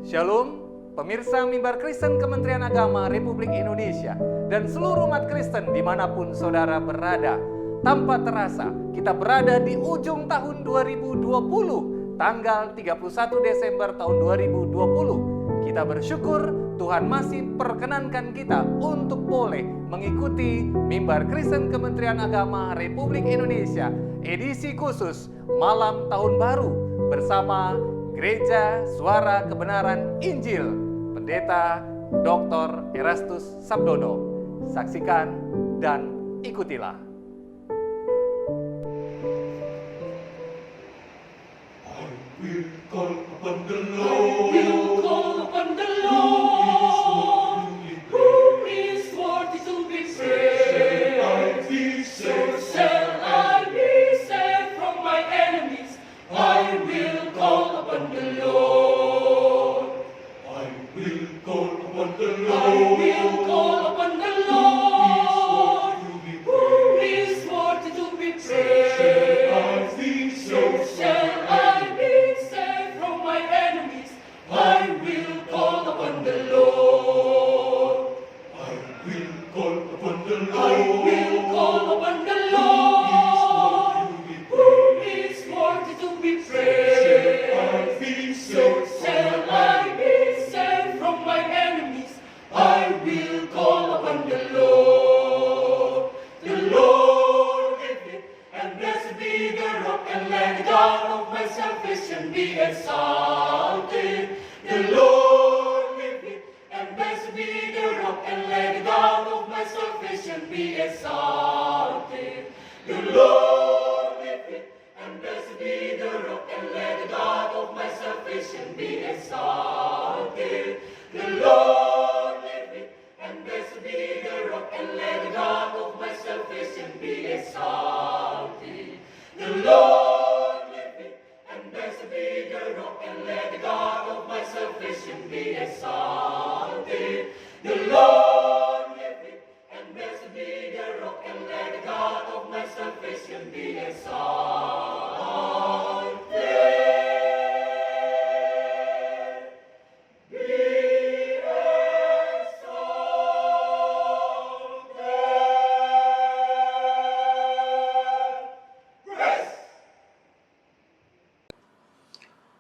Shalom, pemirsa Mimbar Kristen Kementerian Agama Republik Indonesia dan seluruh umat Kristen dimanapun saudara berada. Tanpa terasa, kita berada di ujung tahun 2020, tanggal 31 Desember tahun 2020. Kita bersyukur Tuhan masih perkenankan kita untuk boleh mengikuti Mimbar Kristen Kementerian Agama Republik Indonesia edisi khusus Malam Tahun Baru bersama Gereja Suara Kebenaran Injil, Pendeta Dr. Erastus Sabdono. Saksikan dan ikutilah. I will call upon the Lord, who is worthy to be praised. So shall I be saved from my enemies. I will call upon the Lord. I will call upon the Lord. I will call upon the Lord, who is worthy to be praised. So shall I be saved from my enemies. I will call upon the Lord. I will call upon the Lord. I will call upon the Lord, who is worthy to be praised. So shall I be saved from my enemies. I will call upon the Lord. The Lord with me, and blessed be the rock, and let the God of my salvation be exalted. The Lord with me, and blessed be the rock, and let the God of my salvation be exalted. The Lord with me, and blessed be the rock, and let the God of my salvation be exalted. The Lord with me, and blessed be the rock, and let the God of my salvation be exalted. The Lord with me, and blessed be the rock, and let the God of my salvation be exalted. The Lord with me, and blessed be the rock, and let the God of my salvation be exalted. Be exalted. Praise.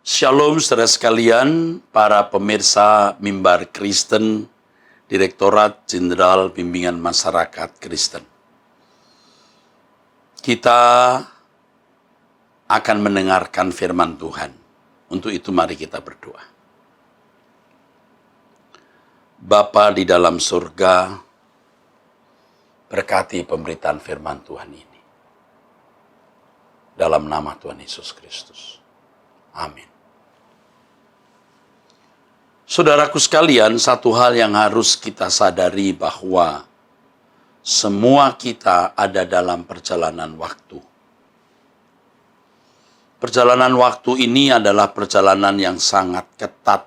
Shalom saudara sekalian, para pemirsa Mimbar Kristen, Direktorat Jenderal Bimbingan Masyarakat Kristen. Kita akan mendengarkan firman Tuhan. Untuk itu mari kita berdoa. Bapa di dalam surga, berkati pemberitaan firman Tuhan ini. Dalam nama Tuhan Yesus Kristus. Amin. Saudaraku sekalian, satu hal yang harus kita sadari bahwa semua kita ada dalam perjalanan waktu. Perjalanan waktu ini adalah perjalanan yang sangat ketat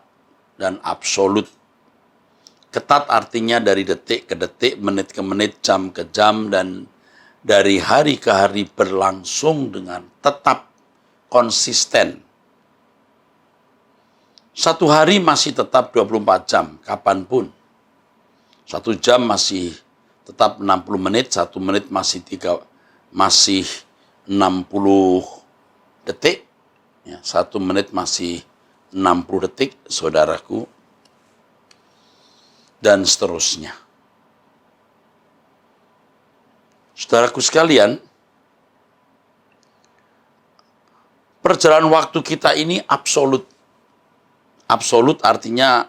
dan absolut. Ketat artinya dari detik ke detik, menit ke menit, jam ke jam, dan dari hari ke hari berlangsung dengan tetap konsisten. Satu hari masih tetap 24 jam, kapanpun. 1 jam masih tetap 60 menit, 1 menit masih 60 detik, ya, 1 menit masih 60 detik, saudaraku, dan seterusnya. Saudaraku sekalian, perjalanan waktu kita ini absolut. Absolut artinya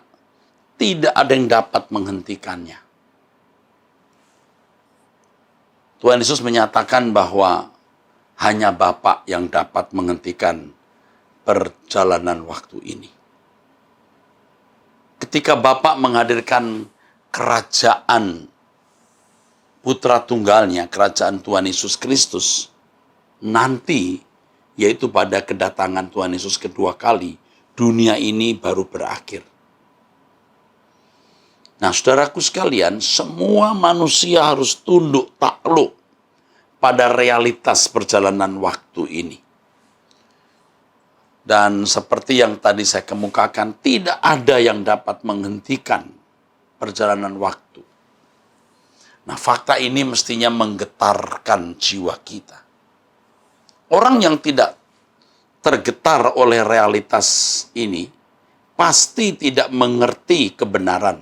tidak ada yang dapat menghentikannya. Tuhan Yesus menyatakan bahwa hanya Bapa yang dapat menghentikan perjalanan waktu ini. Ketika Bapa menghadirkan kerajaan Putra Tunggalnya, kerajaan Tuhan Yesus Kristus, nanti, yaitu pada kedatangan Tuhan Yesus kedua kali, dunia ini baru berakhir. Nah, saudaraku sekalian, semua manusia harus tunduk takluk pada realitas perjalanan waktu ini. Dan seperti yang tadi saya kemukakan, tidak ada yang dapat menghentikan perjalanan waktu. Nah, fakta ini mestinya menggetarkan jiwa kita. Orang yang tidak tergetar oleh realitas ini, pasti tidak mengerti kebenaran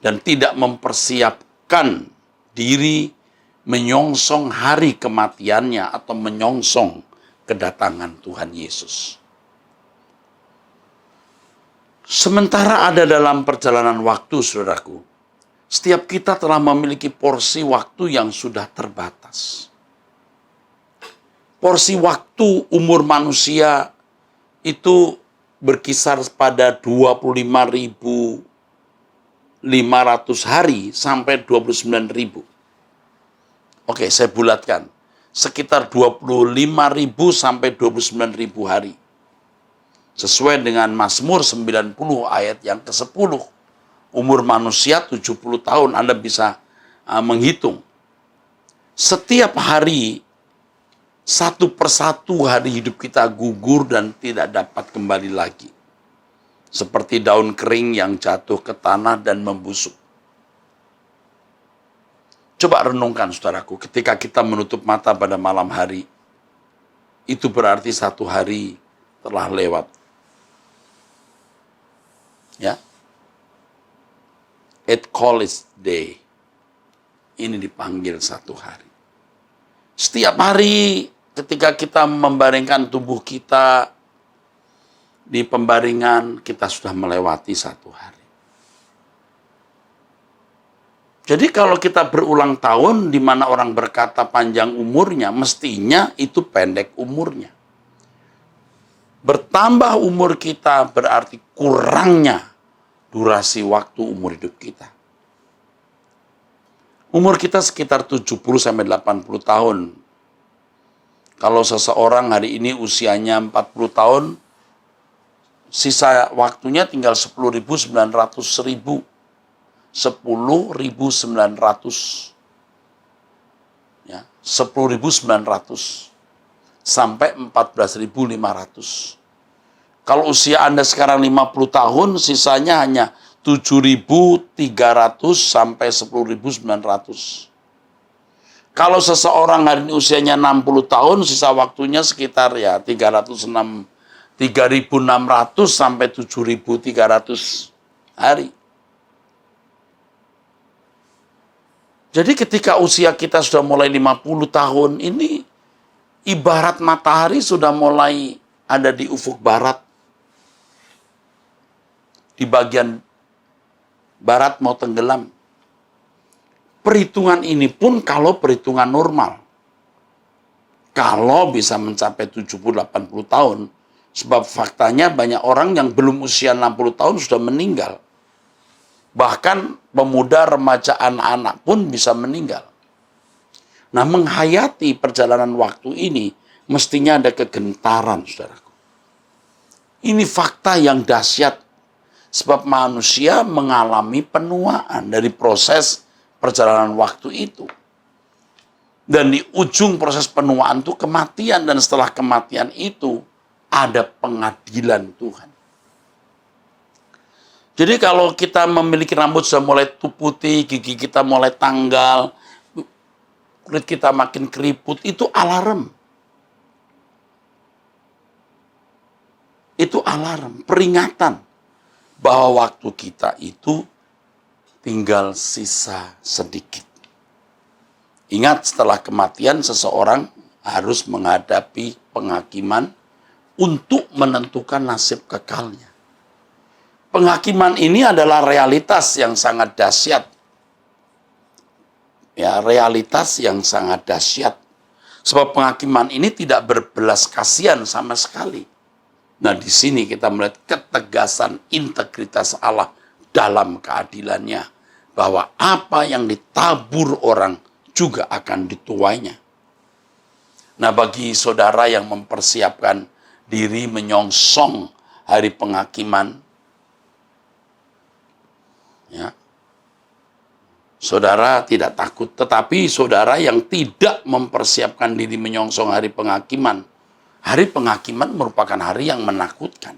dan tidak mempersiapkan diri menyongsong hari kematiannya atau menyongsong kedatangan Tuhan Yesus. Sementara ada dalam perjalanan waktu, saudaraku, setiap kita telah memiliki porsi waktu yang sudah terbatas. Porsi waktu umur manusia itu berkisar pada 25.500 hari sampai 29.000. Oke, saya bulatkan. Sekitar 25.000 sampai 29.000 hari. Sesuai dengan Mazmur 90 ayat yang ke-10. Umur manusia 70 tahun, Anda bisa menghitung. Setiap hari, satu persatu hari hidup kita gugur dan tidak dapat kembali lagi. Seperti daun kering yang jatuh ke tanah dan membusuk. Coba renungkan, saudaraku, ketika kita menutup mata pada malam hari, itu berarti satu hari telah lewat. Ya, it calls day. Ini dipanggil satu hari. Setiap hari ketika kita membaringkan tubuh kita di pembaringan, kita sudah melewati satu hari. Jadi kalau kita berulang tahun di mana orang berkata panjang umurnya, mestinya itu pendek umurnya. Bertambah umur kita berarti kurangnya durasi waktu umur hidup kita. Umur kita sekitar 70-80 tahun. Kalau seseorang hari ini usianya 40 tahun, sisa waktunya tinggal 10.900 ya, 10.900 sampai 14.500. Kalau usia Anda sekarang 50 tahun, sisanya hanya 7.300 sampai 10.900. Kalau seseorang hari ini usianya 60 tahun, sisa waktunya sekitar ya 3.600 sampai 7.300 hari. Jadi ketika usia kita sudah mulai 50 tahun, ini ibarat matahari sudah mulai ada di ufuk barat. Di bagian barat mau tenggelam. Perhitungan ini pun kalau perhitungan normal. Kalau bisa mencapai 70-80 tahun, sebab faktanya banyak orang yang belum usia 60 tahun sudah meninggal. Bahkan pemuda, remaja, anak-anak pun bisa meninggal. Nah, menghayati perjalanan waktu ini, mestinya ada kegentaran, saudaraku. Ini fakta yang dahsyat. Sebab manusia mengalami penuaan dari proses perjalanan waktu itu. Dan di ujung proses penuaan itu kematian. Dan setelah kematian itu ada pengadilan Tuhan. Jadi kalau kita memiliki rambut sudah mulai putih, gigi kita mulai tanggal, kulit kita makin keriput, itu alarm. Itu alarm, peringatan. Bahwa waktu kita itu tinggal sisa sedikit. Ingat, setelah kematian seseorang harus menghadapi penghakiman untuk menentukan nasib kekalnya. Penghakiman ini adalah realitas yang sangat dahsyat. Ya, realitas yang sangat dahsyat. Sebab penghakiman ini tidak berbelas kasihan sama sekali. Nah, di sini kita melihat ketegasan integritas Allah dalam keadilannya. Bahwa apa yang ditabur orang juga akan dituainya. Nah, bagi saudara yang mempersiapkan diri menyongsong hari penghakiman, ya, saudara tidak takut. Tetapi saudara yang tidak mempersiapkan diri menyongsong hari penghakiman, Hari penghakiman merupakan hari yang menakutkan.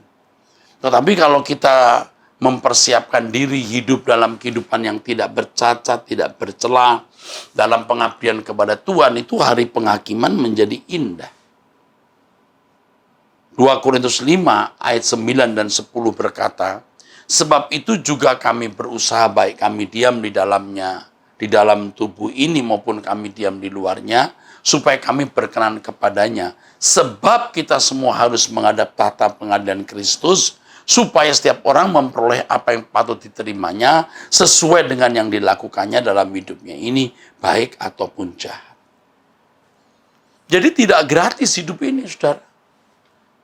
Tetapi kalau kita mempersiapkan diri hidup dalam kehidupan yang tidak bercacat, tidak bercela, dalam pengabdian kepada Tuhan, itu hari penghakiman menjadi indah. 2 Korintus 5 ayat 9 dan 10 berkata, sebab itu juga kami berusaha baik kami diam di dalamnya, di dalam tubuh ini maupun kami diam di luarnya, supaya kami berkenan kepadanya. Sebab kita semua harus menghadap tahta pengadilan Kristus, supaya setiap orang memperoleh apa yang patut diterimanya sesuai dengan yang dilakukannya dalam hidupnya ini, baik ataupun jahat. Jadi tidak gratis hidup ini, saudara.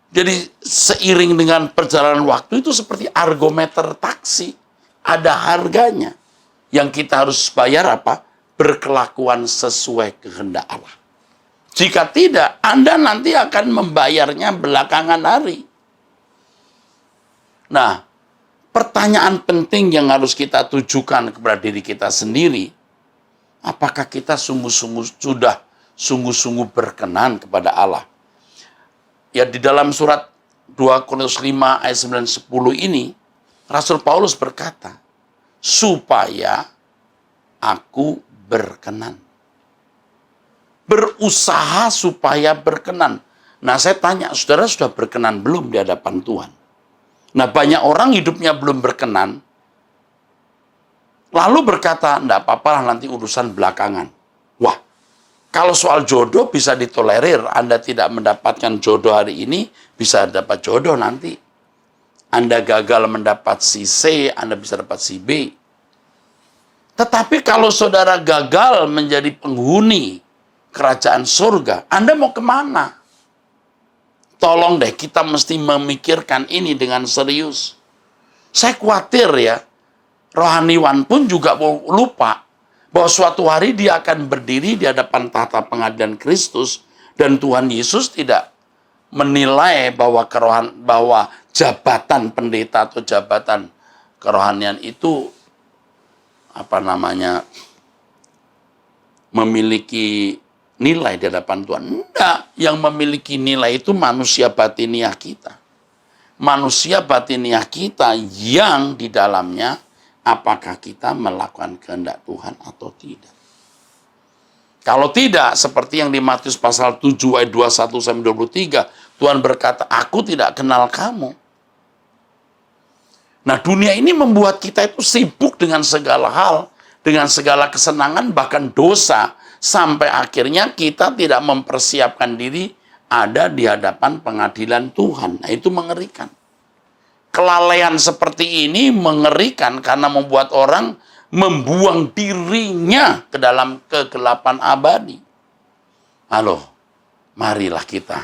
Jadi seiring dengan perjalanan waktu itu seperti argometer taksi. Ada harganya. Yang kita harus bayar apa? Berkelakuan sesuai kehendak Allah. Jika tidak, Anda nanti akan membayarnya belakangan hari. Nah, pertanyaan penting yang harus kita tujukan kepada diri kita sendiri, apakah kita sudah sungguh-sungguh berkenan kepada Allah? Ya, di dalam surat 2 Korintus 5 ayat 9-10 ini, Rasul Paulus berkata, supaya aku berkenan. Berusaha supaya berkenan. Nah, saya tanya, saudara sudah berkenan belum di hadapan Tuhan? Nah, banyak orang hidupnya belum berkenan, lalu berkata, enggak apa-apa nanti urusan belakangan. Wah, kalau soal jodoh bisa ditolerir. Anda tidak mendapatkan jodoh hari ini, bisa dapat jodoh nanti. Anda gagal mendapat si C, Anda bisa dapat si B. Tetapi kalau saudara gagal menjadi penghuni kerajaan surga, Anda mau kemana? Tolong deh, kita mesti memikirkan ini dengan serius. Saya khawatir ya, rohaniwan pun juga lupa bahwa suatu hari dia akan berdiri di hadapan tahta pengadilan Kristus, dan Tuhan Yesus tidak menilai bahwa jabatan pendeta atau jabatan kerohanian itu memiliki nilai di hadapan Tuhan. Enggak, yang memiliki nilai itu manusia batiniah kita. Manusia batiniah kita yang di dalamnya apakah kita melakukan kehendak Tuhan atau tidak. Kalau tidak, seperti yang di Matius pasal 7 ayat 21-23, Tuhan berkata, aku tidak kenal kamu. Nah, dunia ini membuat kita itu sibuk dengan segala hal, dengan segala kesenangan, bahkan dosa, sampai akhirnya kita tidak mempersiapkan diri ada di hadapan pengadilan Tuhan. Nah, itu mengerikan. Kelalaian seperti ini mengerikan karena membuat orang membuang dirinya ke dalam kegelapan abadi. Halo, marilah kita.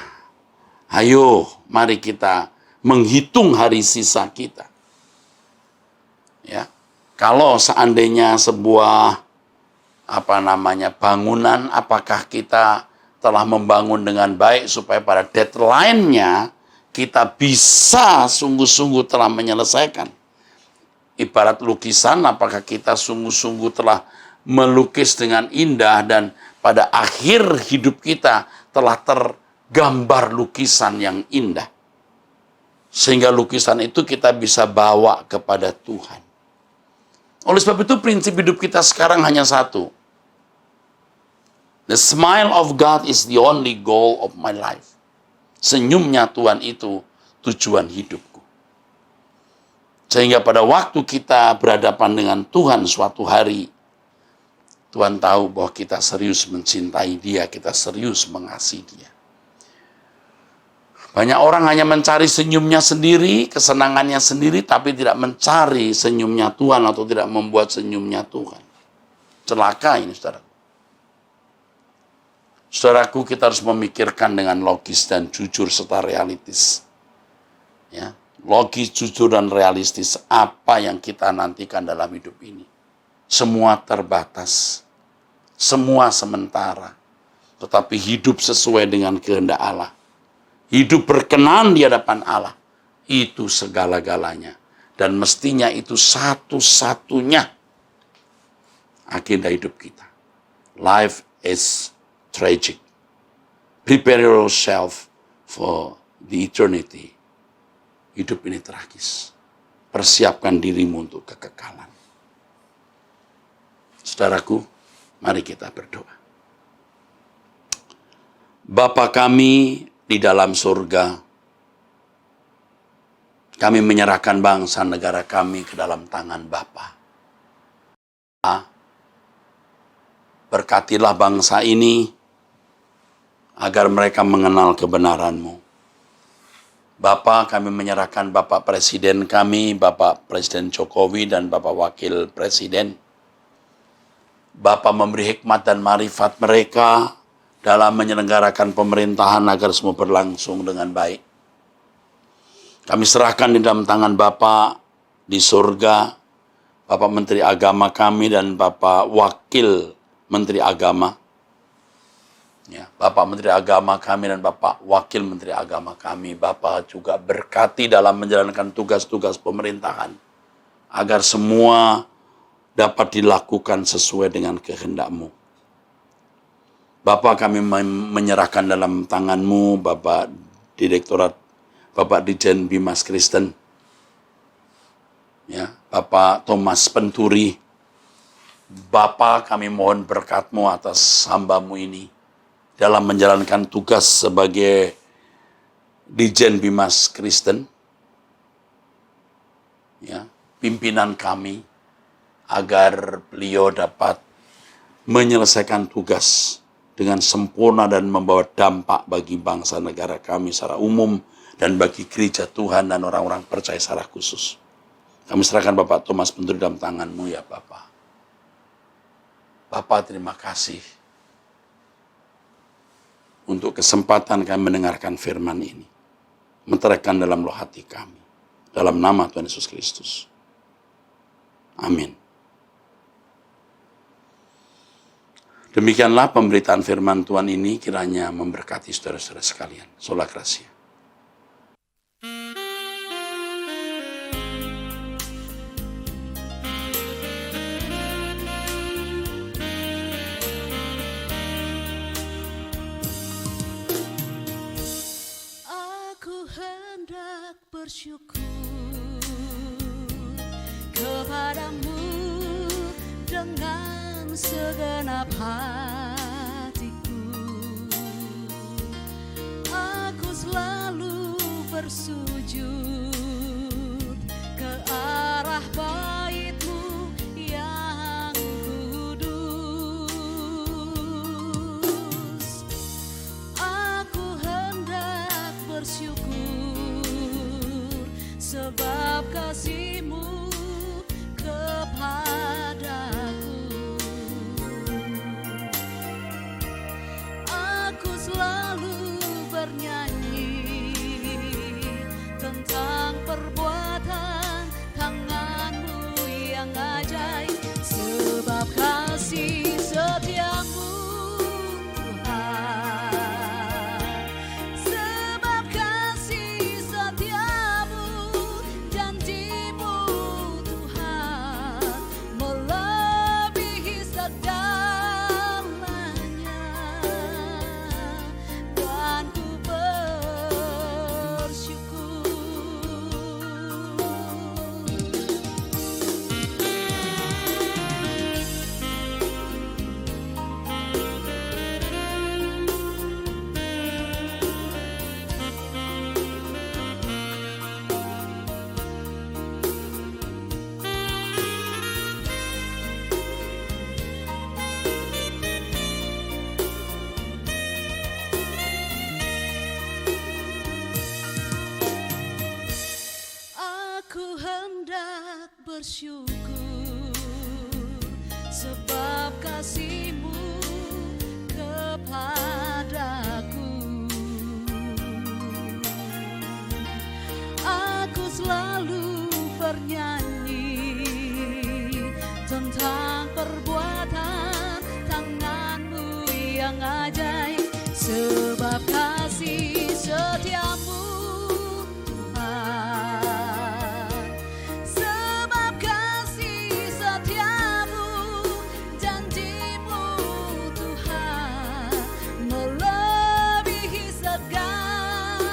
Ayo, mari kita menghitung hari sisa kita. Ya, kalau seandainya sebuah bangunan, apakah kita telah membangun dengan baik supaya pada deadline-nya kita bisa sungguh-sungguh telah menyelesaikan. Ibarat lukisan, apakah kita sungguh-sungguh telah melukis dengan indah dan pada akhir hidup kita telah tergambar lukisan yang indah. Sehingga lukisan itu kita bisa bawa kepada Tuhan. Oleh sebab itu prinsip hidup kita sekarang hanya satu. The smile of God is the only goal of my life. Senyumnya Tuhan itu tujuan hidupku. Sehingga pada waktu kita berhadapan dengan Tuhan suatu hari, Tuhan tahu bahwa kita serius mencintai Dia, kita serius mengasihi Dia. Banyak orang hanya mencari senyumnya sendiri, kesenangannya sendiri, tapi tidak mencari senyumnya Tuhan atau tidak membuat senyumnya Tuhan. Celaka ini, saudara. Saudaraku, kita harus memikirkan dengan logis dan jujur serta realistis. Ya, logis, jujur, dan realistis apa yang kita nantikan dalam hidup ini. Semua terbatas, semua sementara, tetapi hidup sesuai dengan kehendak Allah. Hidup berkenan di hadapan Allah, itu segala-galanya. Dan mestinya itu satu-satunya agenda hidup kita. Life is tragic. Prepare yourself for the eternity. Hidup ini tragis. Persiapkan dirimu untuk kekekalan. Saudaraku, mari kita berdoa. Bapa kami di dalam surga, kami menyerahkan bangsa negara kami ke dalam tangan Bapa. Berkatilah bangsa ini agar mereka mengenal kebenaran-Mu. Bapa, kami menyerahkan Bapak Presiden kami, Bapak Presiden Jokowi dan Bapak Wakil Presiden. Bapa memberi hikmat dan marifat mereka dalam menyelenggarakan pemerintahan agar semua berlangsung dengan baik. Kami serahkan di dalam tangan Bapa di surga, Bapak Menteri Agama kami dan Bapak Wakil Menteri Agama. Ya, Bapak Menteri Agama kami dan Bapak Wakil Menteri Agama kami, Bapak juga berkati dalam menjalankan tugas-tugas pemerintahan, agar semua dapat dilakukan sesuai dengan kehendak-Mu. Bapak, kami menyerahkan dalam tangan-Mu, Bapak Direktorat, Bapak Dijen Bimas Kristen, ya, Bapak Thomas Penturi. Bapak, kami mohon berkat-Mu atas hamba-Mu ini, dalam menjalankan tugas sebagai Dijen Bimas Kristen, ya, pimpinan kami, agar beliau dapat menyelesaikan tugas dengan sempurna dan membawa dampak bagi bangsa negara kami secara umum dan bagi gereja Tuhan dan orang-orang percaya secara khusus. Kami serahkan Bapak Thomas Penturi dalam tangan-Mu, ya Bapak. Bapak, terima kasih untuk kesempatan kami mendengarkan firman ini. Menteraikan dalam roh hati kami. Dalam nama Tuhan Yesus Kristus. Amin. Demikianlah pemberitaan firman Tuhan ini, kiranya memberkati saudara-saudara sekalian. Sola Gracia. Bersyukur kepadamu dengan segenap hatiku. Aku selalu bersujud ke arah bait-Mu yang kudus. Aku hendak bersyukur sebab kasih-Mu kepadaku. Aku selalu bernyanyi tentang perbuatan tangan-Mu yang ajaib, sebab kasih setia-Mu bersyukur sebab kasih-Mu kepadaku. Aku selalu bernyanyi tentang perbuatan tangan-Mu yang ajaib, sebab kasih setia-Mu segala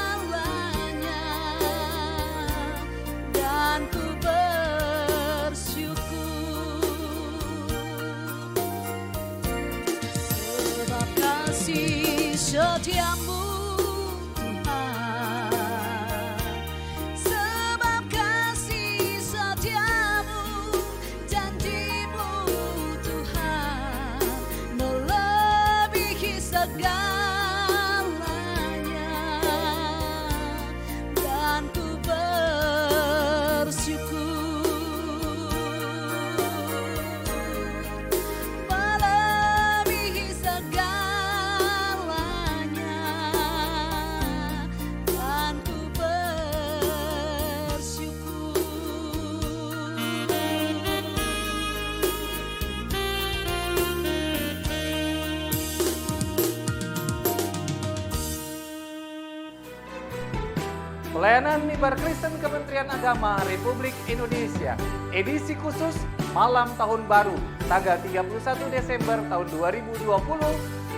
setiamu Tuhan, sebab kasih setiamu, janjimu Tuhan melebihi segalanya, dan ku bersyukur melebihi segalanya, dan ku bersyukur. Pelayanan Mimbar Kristen Kementerian Agama Republik Indonesia, edisi khusus Malam Tahun Baru, tanggal 31 Desember tahun 2020,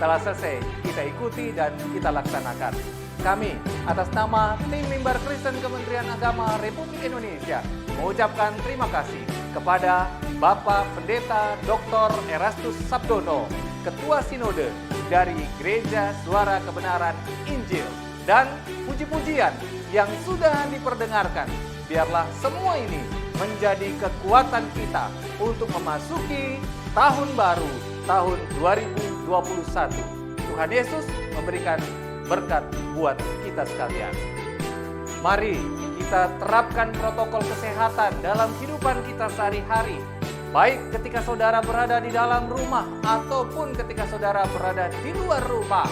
telah selesai kita ikuti dan kita laksanakan. Kami, atas nama tim Mimbar Kristen Kementerian Agama Republik Indonesia, mengucapkan terima kasih kepada Bapak Pendeta Dr. Erastus Sabdono, Ketua Sinode dari Gereja Suara Kebenaran Injil, dan puji-pujian yang sudah diperdengarkan. Biarlah semua ini menjadi kekuatan kita untuk memasuki tahun baru, tahun 2021. Tuhan Yesus memberikan berkat buat kita sekalian. Mari kita terapkan protokol kesehatan dalam kehidupan kita sehari-hari, baik ketika saudara berada di dalam rumah ataupun ketika saudara berada di luar rumah.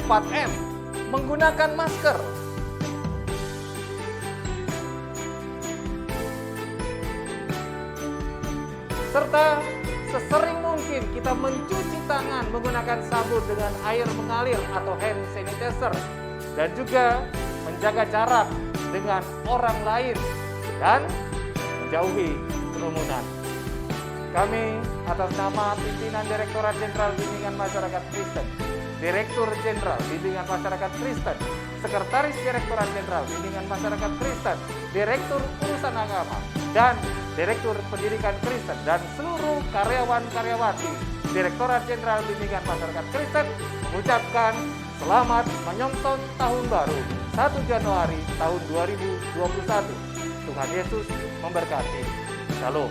4M, menggunakan masker, serta sesering mungkin kita mencuci tangan menggunakan sabun dengan air mengalir atau hand sanitizer, dan juga menjaga jarak dengan orang lain dan menjauhi kerumunan. Kami atas nama pimpinan Direktorat Jenderal Bimbingan Masyarakat Kristen, Direktur Jenderal Bimbingan Masyarakat Kristen, Sekretaris Direktorat Jenderal Bimbingan Masyarakat Kristen, Direktur Urusan Agama, dan Direktur Pendidikan Kristen, dan seluruh karyawan-karyawati Direktorat Jenderal Bimbingan Masyarakat Kristen mengucapkan selamat menyongsong tahun baru 1 Januari tahun 2021. Tuhan Yesus memberkati. Shalom.